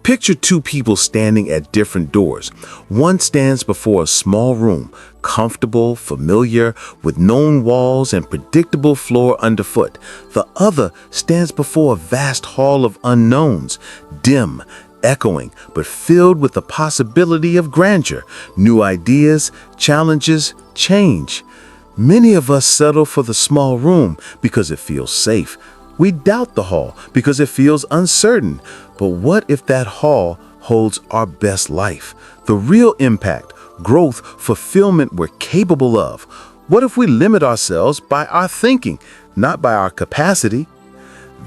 Picture two people standing at different doors. One stands before a small room, comfortable, familiar, with known walls and predictable floor underfoot. The other stands before a vast hall of unknowns, dim, echoing, but filled with the possibility of grandeur, new ideas, challenges, change. Many of us settle for the small room because it feels safe. We doubt the hall because it feels uncertain. But what if that hall holds our best life? The real impact, growth, fulfillment we're capable of. What if we limit ourselves by our thinking, not by our capacity?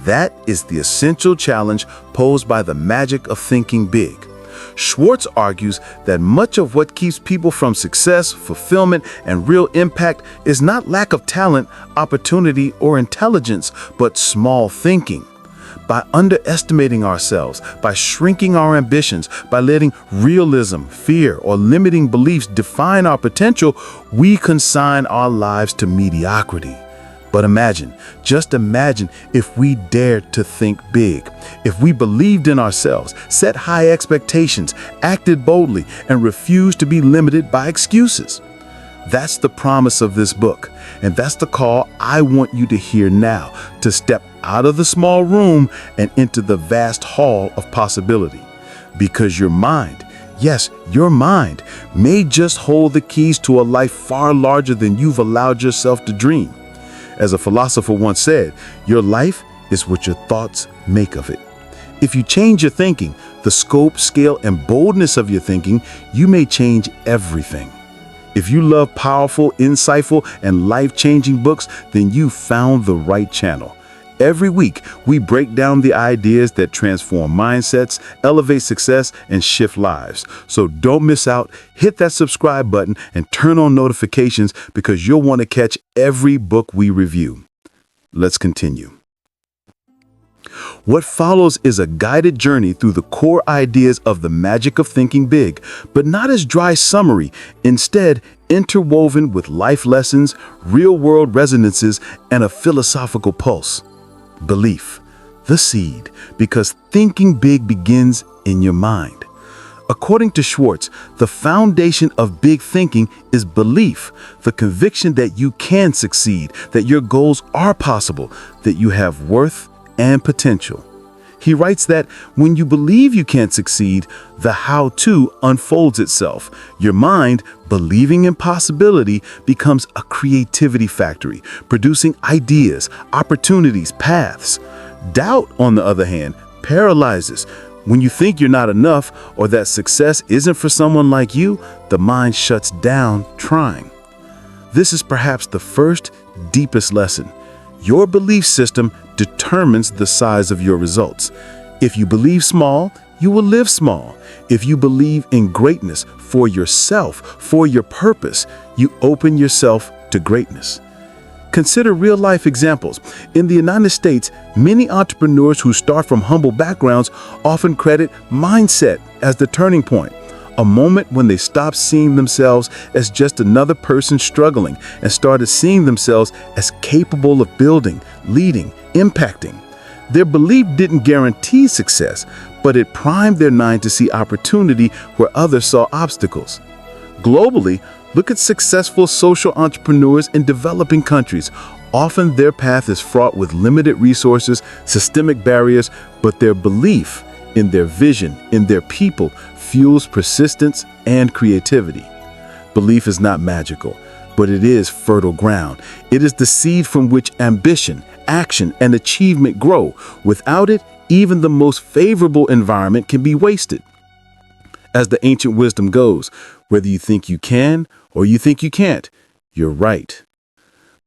That is the essential challenge posed by the magic of thinking big. Schwartz argues that much of what keeps people from success, fulfillment, and real impact is not lack of talent, opportunity, or intelligence, but small thinking. By underestimating ourselves, by shrinking our ambitions, by letting realism, fear, or limiting beliefs define our potential, we consign our lives to mediocrity. But imagine, just imagine if we dared to think big, if we believed in ourselves, set high expectations, acted boldly, and refused to be limited by excuses. That's the promise of this book, and that's the call I want you to hear now, to step out of the small room and into the vast hall of possibility. Because your mind, yes, your mind, may just hold the keys to a life far larger than you've allowed yourself to dream. As a philosopher once said, your life is what your thoughts make of it. If you change your thinking, the scope, scale, and boldness of your thinking, you may change everything. If you love powerful, insightful, and life-changing books, then you found the right channel. Every week, we break down the ideas that transform mindsets, elevate success, and shift lives. So don't miss out. Hit that subscribe button and turn on notifications because you'll want to catch every book we review. Let's continue. What follows is a guided journey through the core ideas of the magic of thinking big, but not as dry summary, instead interwoven with life lessons, real-world resonances, and a philosophical pulse. Belief, the seed, because thinking big begins in your mind. According to Schwartz, the foundation of big thinking is belief, the conviction that you can succeed, that your goals are possible, that you have worth and potential. He writes that when you believe you can succeed, the how-to unfolds itself. Your mind, believing in possibility, becomes a creativity factory, producing ideas, opportunities, paths. Doubt, on the other hand, paralyzes. When you think you're not enough or that success isn't for someone like you, the mind shuts down trying. This is perhaps the first, deepest lesson. Your belief system determines the size of your results. If you believe small, you will live small. If you believe in greatness for yourself, for your purpose, you open yourself to greatness. Consider real-life examples. In the United States, many entrepreneurs who start from humble backgrounds often credit mindset as the turning point. A moment when they stopped seeing themselves as just another person struggling and started seeing themselves as capable of building, leading, impacting. Their belief didn't guarantee success, but it primed their mind to see opportunity where others saw obstacles. Globally, look at successful social entrepreneurs in developing countries. Often their path is fraught with limited resources, systemic barriers, but their belief in their vision, in their people, fuels persistence and creativity. Belief is not magical, but it is fertile ground. It is the seed from which ambition, action, and achievement grow. Without it, even the most favorable environment can be wasted. As the ancient wisdom goes, whether you think you can or you think you can't, you're right.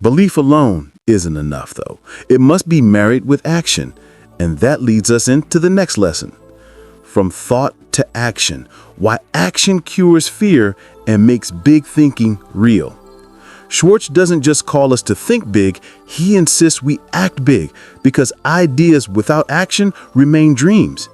Belief alone isn't enough, though. It must be married with action. And that leads us into the next lesson. From thought to action, why action cures fear and makes big thinking real. Schwartz doesn't just call us to think big, he insists we act big because ideas without action remain dreams.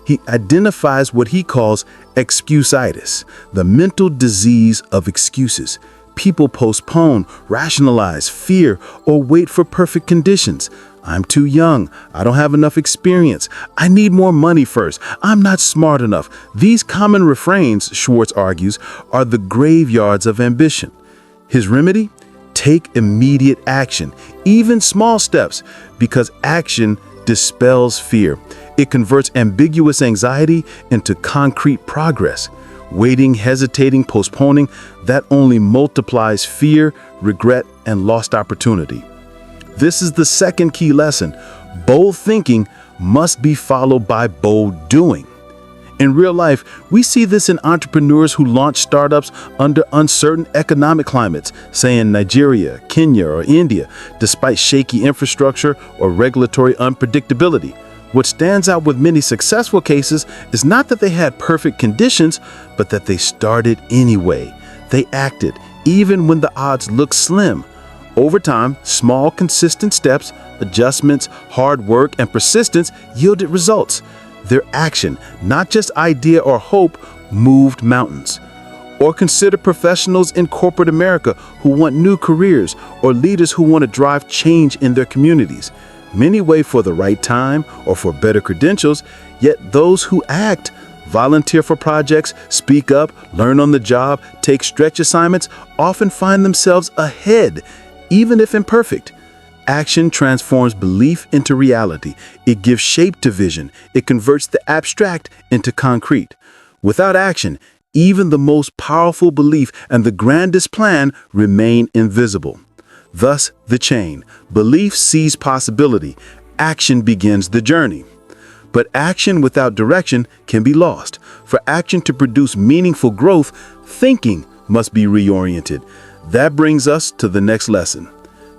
He identifies what he calls excuseitis, the mental disease of excuses. People postpone, rationalize, fear, or wait for perfect conditions I'm too young. I don't have enough experience. I need more money first. I'm not smart enough. These common refrains, Schwartz argues, are the graveyards of ambition. His remedy? Take immediate action, even small steps, because action dispels fear. It converts ambiguous anxiety into concrete progress. Waiting, hesitating, postponing, that only multiplies fear, regret, and lost opportunity. This is the second key lesson. Bold thinking must be followed by bold doing. In real life, we see this in entrepreneurs who launch startups under uncertain economic climates, say in Nigeria, Kenya, or India, despite shaky infrastructure or regulatory unpredictability. What stands out with many successful cases is not that they had perfect conditions, but that they started anyway. They acted, even when the odds looked slim. Over time, small, consistent steps, adjustments, hard work, and persistence yielded results. Their action, not just idea or hope, moved mountains. Or consider professionals in corporate America who want new careers, or leaders who want to drive change in their communities. Many wait for the right time or for better credentials, yet those who act, volunteer for projects, speak up, learn on the job, take stretch assignments, often find themselves ahead, even if imperfect. Action transforms belief into reality. It gives shape to vision. It converts the abstract into concrete. Without action, even the most powerful belief and the grandest plan remain invisible. Thus, the chain. Belief sees possibility. Action begins the journey. But action without direction can be lost. For action to produce meaningful growth, thinking must be reoriented. That brings us to the next lesson.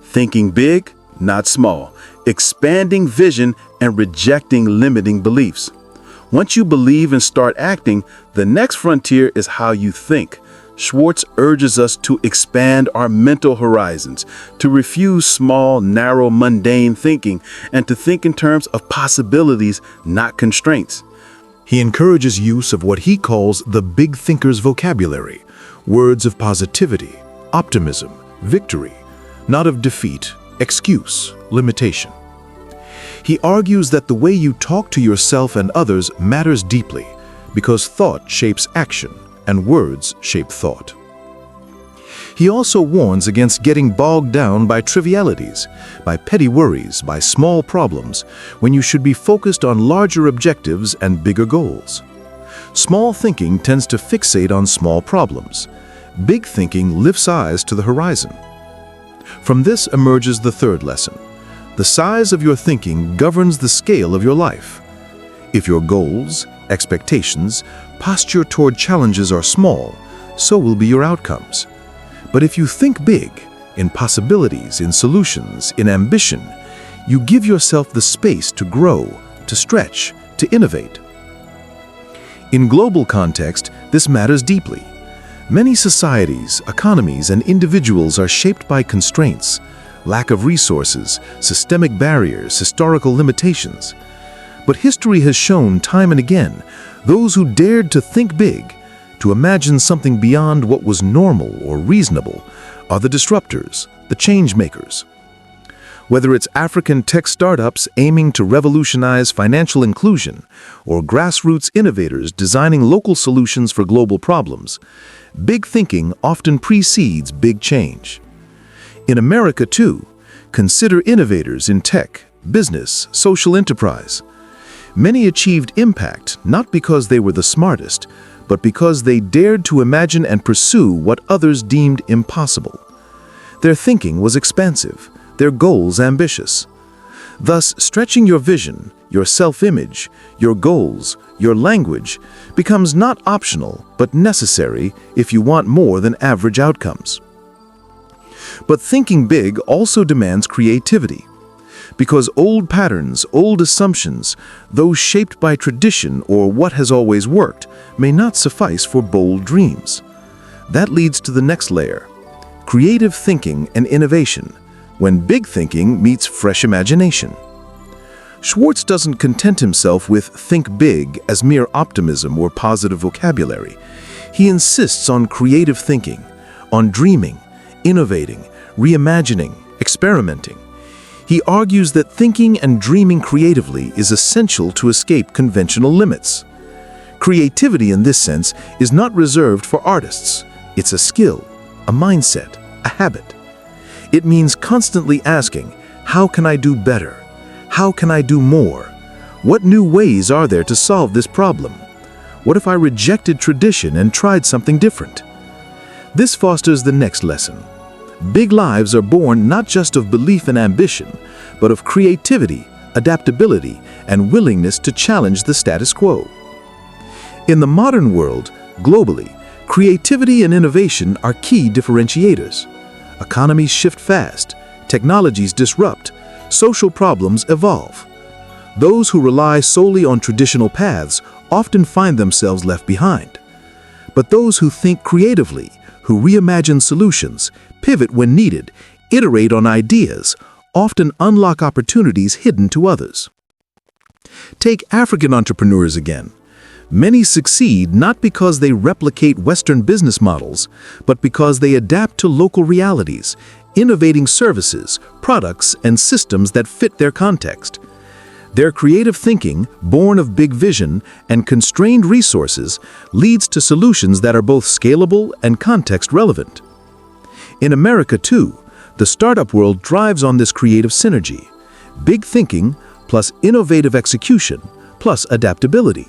Thinking big, not small. Expanding vision and rejecting limiting beliefs. Once you believe and start acting, the next frontier is how you think. Schwartz urges us to expand our mental horizons, to refuse small, narrow, mundane thinking, and to think in terms of possibilities, not constraints. He encourages use of what he calls the big thinker's vocabulary, words of positivity, optimism, victory, not of defeat, excuse, limitation. He argues that the way you talk to yourself and others matters deeply, because thought shapes action, and words shape thought. He also warns against getting bogged down by trivialities, by petty worries, by small problems, when you should be focused on larger objectives and bigger goals. Small thinking tends to fixate on small problems. Big thinking lifts eyes to the horizon. From this emerges the third lesson. The size of your thinking governs the scale of your life. If your goals, expectations, posture toward challenges are small, so will be your outcomes. But if you think big, in possibilities, in solutions, in ambition, you give yourself the space to grow, to stretch, to innovate. In global context, this matters deeply. Many societies, economies, and individuals are shaped by constraints, lack of resources, systemic barriers, historical limitations. But history has shown time and again, those who dared to think big, to imagine something beyond what was normal or reasonable, are the disruptors, the change makers. Whether it's African tech startups aiming to revolutionize financial inclusion, or grassroots innovators designing local solutions for global problems, big thinking often precedes big change. In America, too, consider innovators in tech, business, social enterprise. Many achieved impact not because they were the smartest, but because they dared to imagine and pursue what others deemed impossible. Their thinking was expansive, their goals ambitious. Thus, stretching your vision, your self-image, your goals, your language becomes not optional but necessary if you want more than average outcomes. But thinking big also demands creativity. Because old patterns, old assumptions, those shaped by tradition or what has always worked, may not suffice for bold dreams. That leads to the next layer, creative thinking and innovation, when big thinking meets fresh imagination. Schwartz doesn't content himself with think big as mere optimism or positive vocabulary. He insists on creative thinking, on dreaming, innovating, reimagining, experimenting. He argues that thinking and dreaming creatively is essential to escape conventional limits. Creativity in this sense is not reserved for artists. It's a skill, a mindset, a habit. It means constantly asking, how can I do better? How can I do more? What new ways are there to solve this problem? What if I rejected tradition and tried something different? This fosters the next lesson. Big lives are born not just of belief and ambition, but of creativity, adaptability, and willingness to challenge the status quo. In the modern world, globally, creativity and innovation are key differentiators. Economies shift fast, technologies disrupt, social problems evolve. Those who rely solely on traditional paths often find themselves left behind. But those who think creatively, who reimagine solutions, pivot when needed, iterate on ideas, often unlock opportunities hidden to others. Take African entrepreneurs again. Many succeed not because they replicate Western business models, but because they adapt to local realities, innovating services, products, and systems that fit their context. Their creative thinking, born of big vision and constrained resources, leads to solutions that are both scalable and context-relevant. In America, too, the startup world thrives on this creative synergy: big thinking plus innovative execution plus adaptability.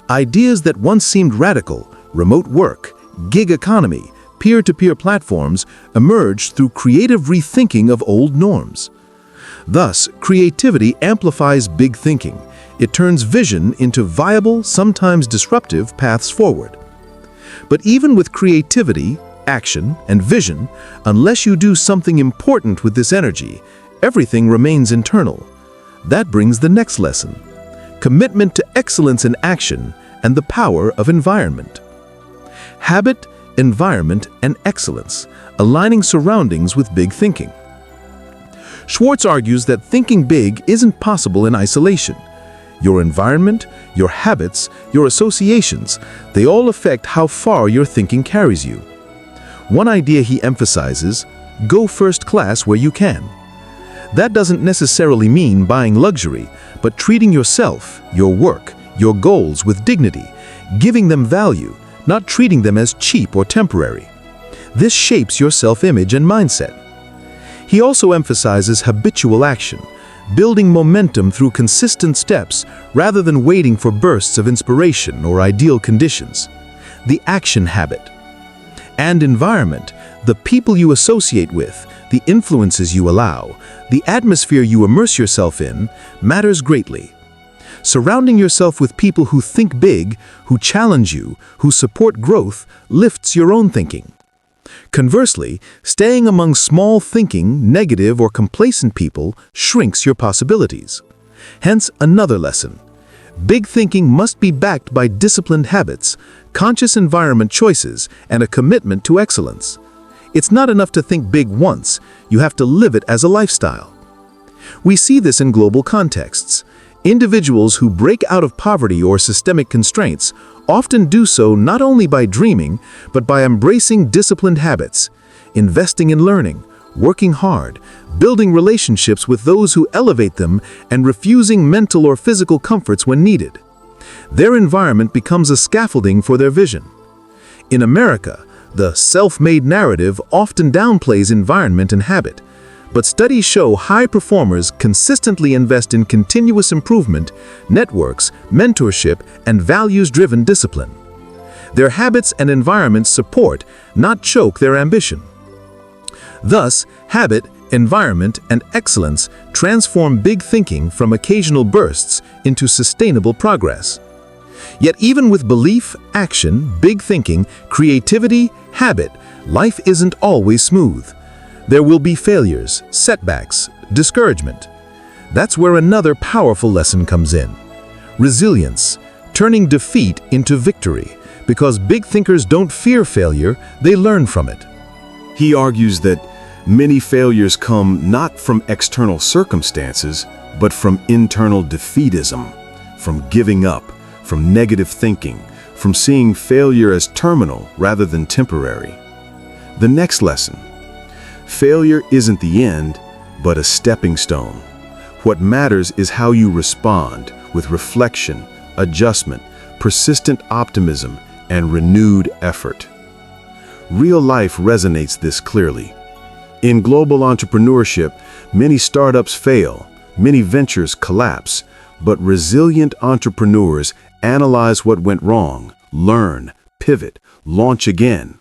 Ideas that once seemed radical, remote work, gig economy, peer-to-peer platforms, emerged through creative rethinking of old norms. Thus, creativity amplifies big thinking. It turns vision into viable, sometimes disruptive paths forward. But even with creativity, action, and vision, unless you do something important with this energy, everything remains internal. That brings the next lesson: commitment to excellence in action and the power of environment. Habit, environment, and excellence, aligning surroundings with big thinking. Schwartz argues that thinking big isn't possible in isolation. Your environment, your habits, your associations, they all affect how far your thinking carries you. One idea he emphasizes: go first class where you can. That doesn't necessarily mean buying luxury, but treating yourself, your work, your goals with dignity, giving them value, not treating them as cheap or temporary. This shapes your self-image and mindset. He also emphasizes habitual action, building momentum through consistent steps rather than waiting for bursts of inspiration or ideal conditions. The action habit. And environment, the people you associate with, the influences you allow, the atmosphere you immerse yourself in, matters greatly. Surrounding yourself with people who think big, who challenge you, who support growth, lifts your own thinking. Conversely, staying among small-thinking, negative, or complacent people shrinks your possibilities. Hence, another lesson. Big thinking must be backed by disciplined habits, conscious environment choices, and a commitment to excellence. It's not enough to think big once, you have to live it as a lifestyle. We see this in global contexts. Individuals who break out of poverty or systemic constraints often do so not only by dreaming, but by embracing disciplined habits, investing in learning, working hard, building relationships with those who elevate them, and refusing mental or physical comforts when needed. Their environment becomes a scaffolding for their vision. In America, the self-made narrative often downplays environment and habit, but studies show high performers consistently invest in continuous improvement, networks, mentorship, and values-driven discipline. Their habits and environments support, not choke their ambition. Thus, habit, environment, and excellence transform big thinking from occasional bursts into sustainable progress. Yet even with belief, action, big thinking, creativity, habit, life isn't always smooth. There will be failures, setbacks, discouragement. That's where another powerful lesson comes in. Resilience, turning defeat into victory, because big thinkers don't fear failure, they learn from it. He argues that many failures come not from external circumstances, but from internal defeatism, from giving up, from negative thinking, from seeing failure as terminal rather than temporary. The next lesson: failure isn't the end, but a stepping stone. What matters is how you respond, with reflection, adjustment, persistent optimism, and renewed effort. Real life resonates this clearly. In global entrepreneurship, many startups fail, many ventures collapse, but resilient entrepreneurs analyze what went wrong, learn, pivot, launch again.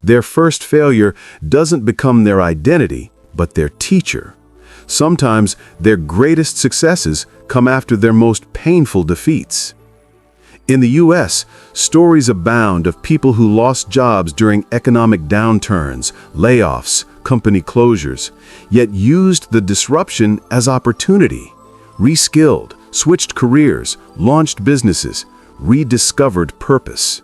Their first failure doesn't become their identity, but their teacher. Sometimes their greatest successes come after their most painful defeats. In the U.S., stories abound of people who lost jobs during economic downturns, layoffs, company closures, yet used the disruption as opportunity, reskilled, switched careers, launched businesses, rediscovered purpose.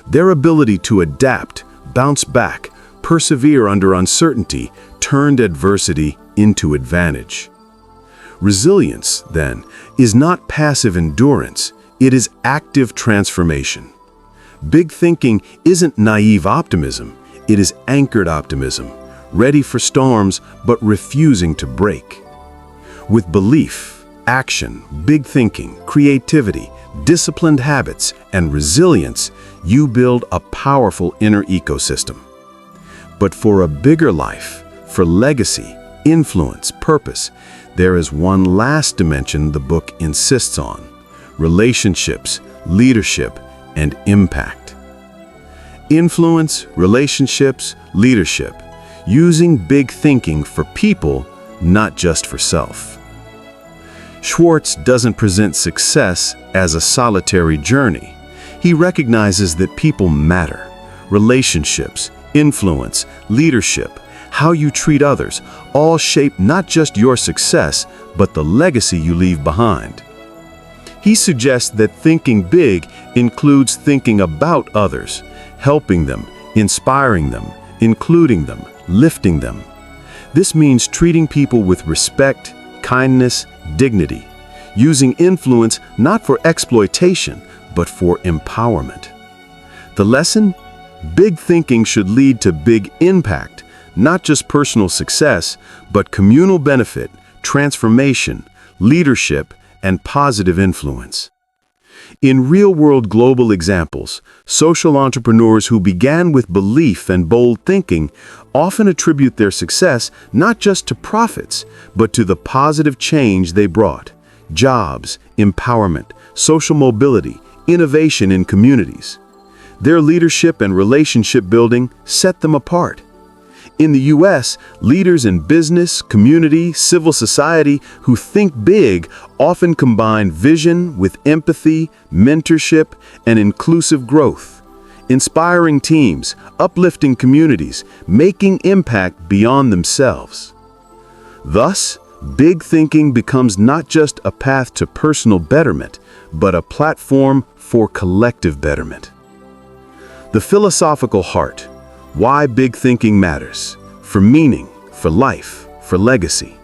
Their ability to adapt, bounce back, persevere under uncertainty, turned adversity into advantage. Resilience, then, is not passive endurance, it is active transformation. Big thinking isn't naive optimism, it is anchored optimism, ready for storms but refusing to break. With belief, action, big thinking, creativity, disciplined habits, and resilience, you build a powerful inner ecosystem. But for a bigger life, for legacy, influence, purpose, there is one last dimension the book insists on: relationships, leadership, and impact. Influence, relationships, leadership, using big thinking for people, not just for self. Schwartz doesn't present success as a solitary journey. He recognizes that people matter. Relationships, influence, leadership, how you treat others, all shape not just your success, but the legacy you leave behind. He suggests that thinking big includes thinking about others, helping them, inspiring them, including them, lifting them. This means treating people with respect, kindness, dignity, using influence not for exploitation, but for empowerment. The lesson? Big thinking should lead to big impact, not just personal success, but communal benefit, transformation, leadership, and positive influence. In real-world global examples, social entrepreneurs who began with belief and bold thinking often attribute their success not just to profits, but to the positive change they brought: jobs, empowerment, social mobility, innovation in communities. Their leadership and relationship building set them apart. In the U.S., leaders in business, community, civil society who think big often combine vision with empathy, mentorship, and inclusive growth, inspiring teams, uplifting communities, making impact beyond themselves. Thus, big thinking becomes not just a path to personal betterment, but a platform for collective betterment. The philosophical heart: why big thinking matters, for meaning, for life, for legacy.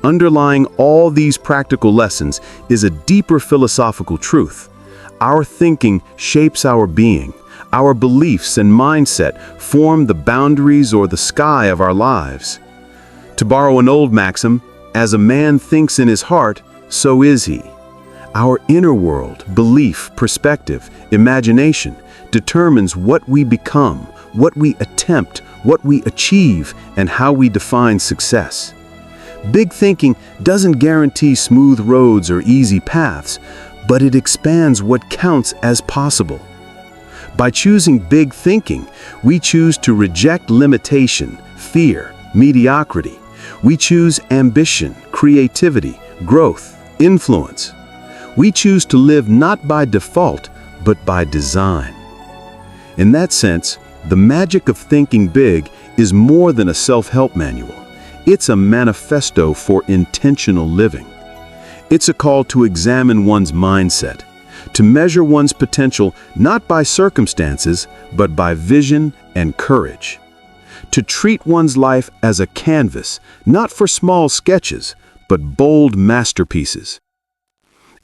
Underlying all these practical lessons is a deeper philosophical truth. Our thinking shapes our being. Our beliefs and mindset form the boundaries or the sky of our lives. To borrow an old maxim, as a man thinks in his heart, so is he. Our inner world, belief, perspective, imagination determines what we become, what we attempt, what we achieve, and how we define success. Big thinking doesn't guarantee smooth roads or easy paths, but it expands what counts as possible. By choosing big thinking, we choose to reject limitation, fear, mediocrity. We choose ambition, creativity, growth, influence. We choose to live not by default, but by design. In that sense, the magic of thinking big is more than a self-help manual. It's a manifesto for intentional living. It's a call to examine one's mindset, to measure one's potential not by circumstances, but by vision and courage. To treat one's life as a canvas, not for small sketches, but bold masterpieces.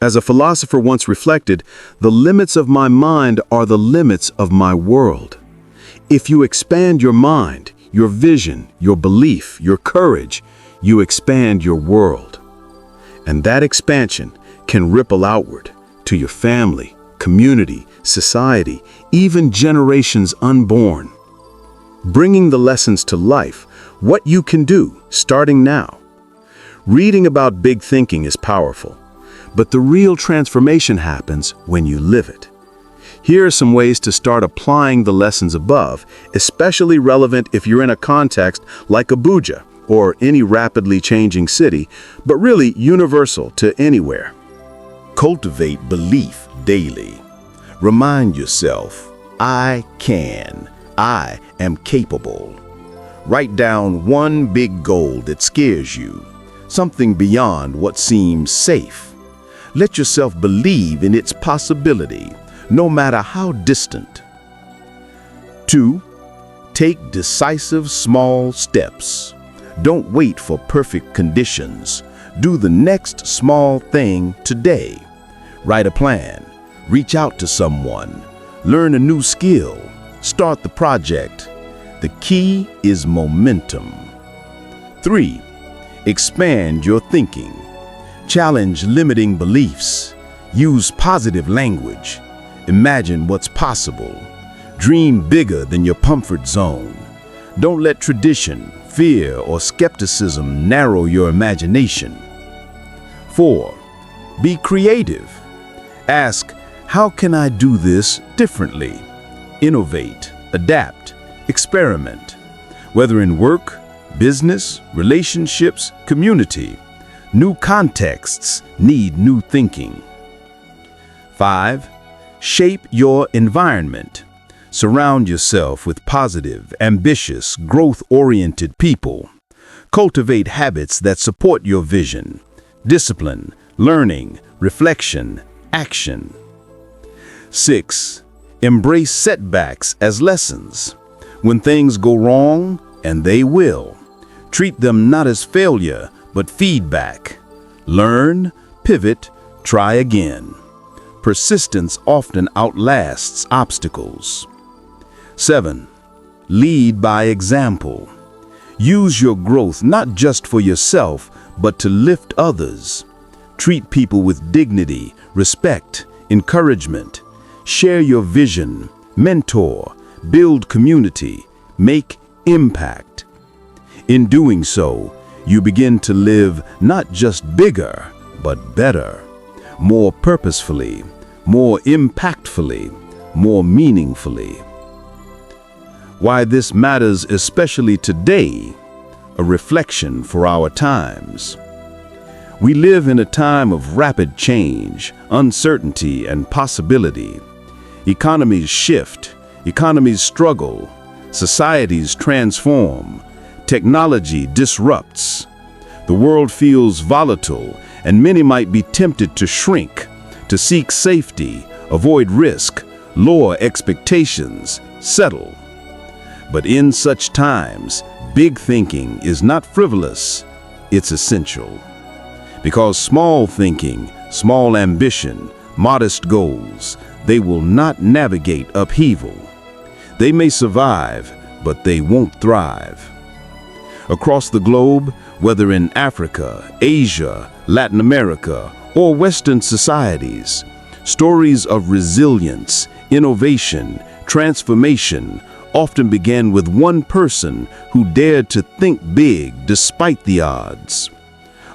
As a philosopher once reflected, the limits of my mind are the limits of my world. If you expand your mind, your vision, your belief, your courage, you expand your world. And that expansion can ripple outward to your family, community, society, even generations unborn. Bringing the lessons to life, what you can do, starting now. Reading about big thinking is powerful, but the real transformation happens when you live it. Here are some ways to start applying the lessons above, especially relevant if you're in a context like Abuja or any rapidly changing city, but really universal to anywhere. Cultivate belief daily. Remind yourself, I can, I am capable. Write down one big goal that scares you, something beyond what seems safe. Let yourself believe in its possibility, no matter how distant. 2. Take decisive small steps. Don't wait for perfect conditions. Do the next small thing today. Write a plan. Reach out to someone. Learn a new skill. Start the project. The key is momentum. 3. Expand your thinking. Challenge limiting beliefs. Use positive language. Imagine what's possible. Dream bigger than your comfort zone. Don't let tradition, fear, or skepticism narrow your imagination. 4. Be creative. Ask, how can I do this differently? Innovate, adapt, experiment. Whether in work, business, relationships, community, new contexts need new thinking. 5. Shape your environment. Surround yourself with positive, ambitious, growth-oriented people. Cultivate habits that support your vision. Discipline, learning, reflection, action. 6. Embrace setbacks as lessons. When things go wrong, and they will, treat them not as failure, but feedback. Learn, pivot, try again. Persistence often outlasts obstacles. 7. Lead by example. Use your growth not just for yourself, but to lift others. Treat people with dignity, respect, encouragement. Share your vision, mentor, build community, make impact. In doing so, you begin to live not just bigger, but better. More purposefully, more impactfully, more meaningfully. Why this matters especially today, a reflection for our times. We live in a time of rapid change, uncertainty, and possibility. Economies shift, economies struggle, societies transform, technology disrupts. The world feels volatile, and many might be tempted to shrink, to seek safety, avoid risk, lower expectations, settle. But in such times, big thinking is not frivolous, it's essential. Because small thinking, small ambition, modest goals, they will not navigate upheaval. They may survive, but they won't thrive. Across the globe, whether in Africa, Asia, Latin America, or Western societies, stories of resilience, innovation, transformation often began with one person who dared to think big despite the odds.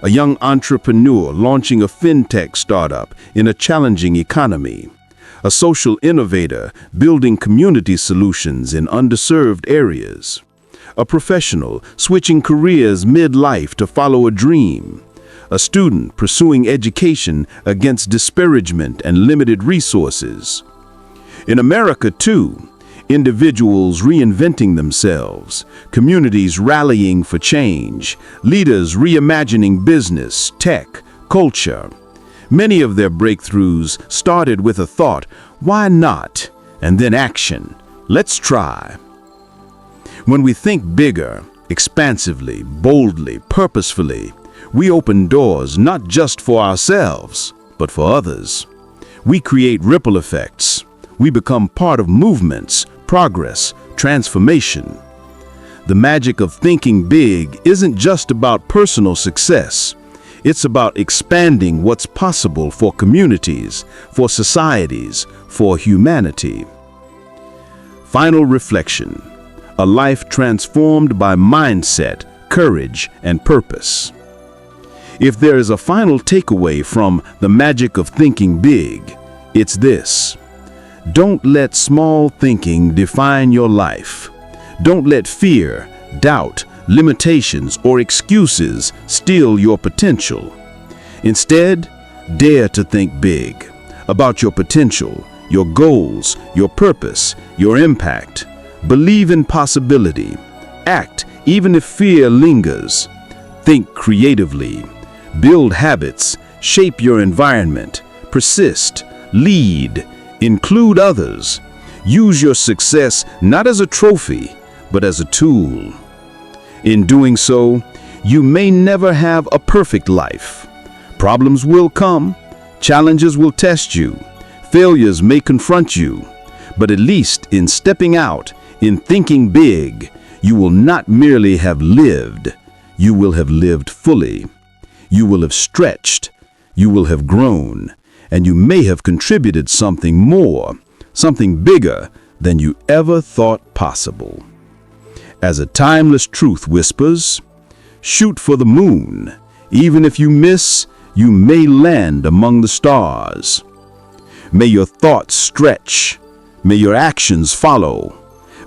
A young entrepreneur launching a fintech startup in a challenging economy. A social innovator building community solutions in underserved areas. A professional switching careers mid-life to follow a dream. A student pursuing education against disparagement and limited resources. In America, too, individuals reinventing themselves, communities rallying for change, leaders reimagining business, tech, culture. Many of their breakthroughs started with a thought, why not? And then action, let's try. When we think bigger, expansively, boldly, purposefully, we open doors not just for ourselves, but for others. We create ripple effects. We become part of movements, progress, transformation. The magic of thinking big isn't just about personal success. It's about expanding what's possible for communities, for societies, for humanity. Final reflection: a life transformed by mindset, courage, and purpose. If there is a final takeaway from the magic of thinking big, it's this: don't let small thinking define your life. Don't let fear, doubt, limitations, or excuses steal your potential. Instead, dare to think big about your potential, your goals, your purpose, your impact. Believe in possibility. Act even if fear lingers. Think creatively. Build habits. Shape your environment. Persist. Lead. Include others. Use your success not as a trophy, but as a tool. In doing so, you may never have a perfect life. Problems will come. Challenges will test you. Failures may confront you. But at least in stepping out, in thinking big, you will not merely have lived. You will have lived fully. You will have stretched. You will have grown. And you may have contributed something more, something bigger than you ever thought possible. As a timeless truth whispers, shoot for the moon. Even if you miss, you may land among the stars. May your thoughts stretch. May your actions follow.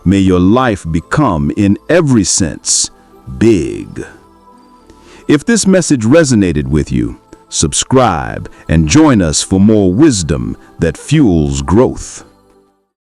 May your life become, in every sense, big. If this message resonated with you, subscribe and join us for more wisdom that fuels growth.